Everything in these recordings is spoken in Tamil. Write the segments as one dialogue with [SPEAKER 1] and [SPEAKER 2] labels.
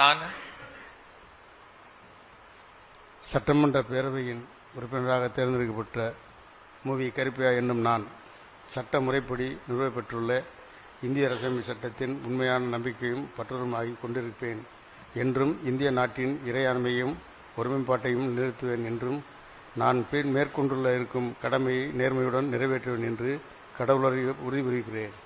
[SPEAKER 1] நான்
[SPEAKER 2] சட்டமன்ற பேரவையின் உறுப்பினராக தேர்ந்தெடுக்கப்பட்ட மூவி கருப்பையா என்னும் நான் சட்ட முறைப்படி நிறுவப்பெற்றுள்ள இந்திய அரசியலமைப்பு சட்டத்தின் உண்மையான நம்பிக்கையும் பற்றுதலுமாகி கொண்டிருப்பேன் என்றும் இந்திய நாட்டின் இறையாண்மையும் ஒருமைப்பாட்டையும் நிறுத்துவேன் என்றும் நான் மேற்கொண்டுள்ள இருக்கும் கடமையை நேர்மையுடன் நிறைவேற்றுவேன் என்று கடவுளரை உறுதிபுரிகிறேன்.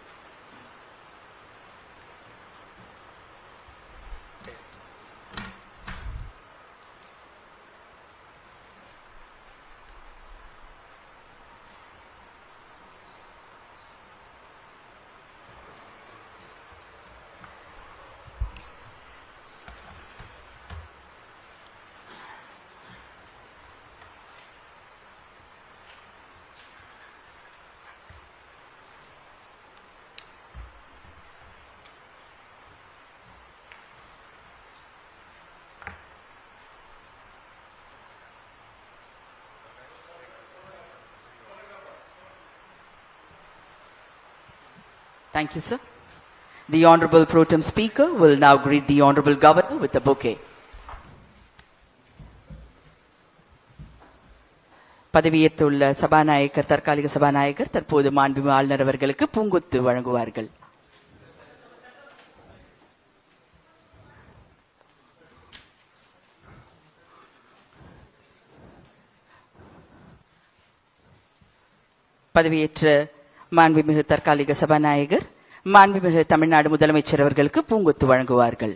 [SPEAKER 3] Thank you, sir. The Honorable Pro Tem Speaker will now greet the Honorable Governor with a bouquet. பதவியேற்றுள்ள சபாநாயகர் தற்காலிக சபாநாயகர் தற்போது மாண்புமிகு ஆளுநர் அவர்களுக்கு பூங்கொத்து வழங்குவார்கள். பதவியேற்ற மாண்புமிகு தற்காலிக சபாநாயகர் மாண்புமிகு தமிழ்நாடு முதலமைச்சர் அவர்களுக்கு பூங்கொத்து வழங்குவார்கள்.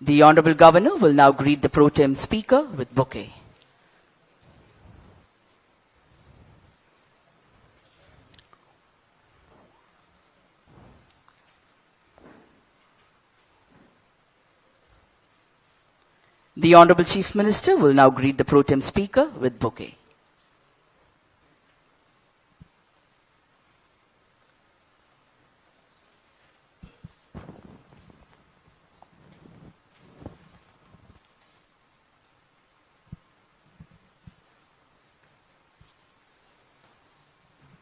[SPEAKER 3] The Honorable Governor will now greet the Pro Tem Speaker with bouquet. The Honorable Chief Minister will now greet the Pro Tem Speaker with bouquet.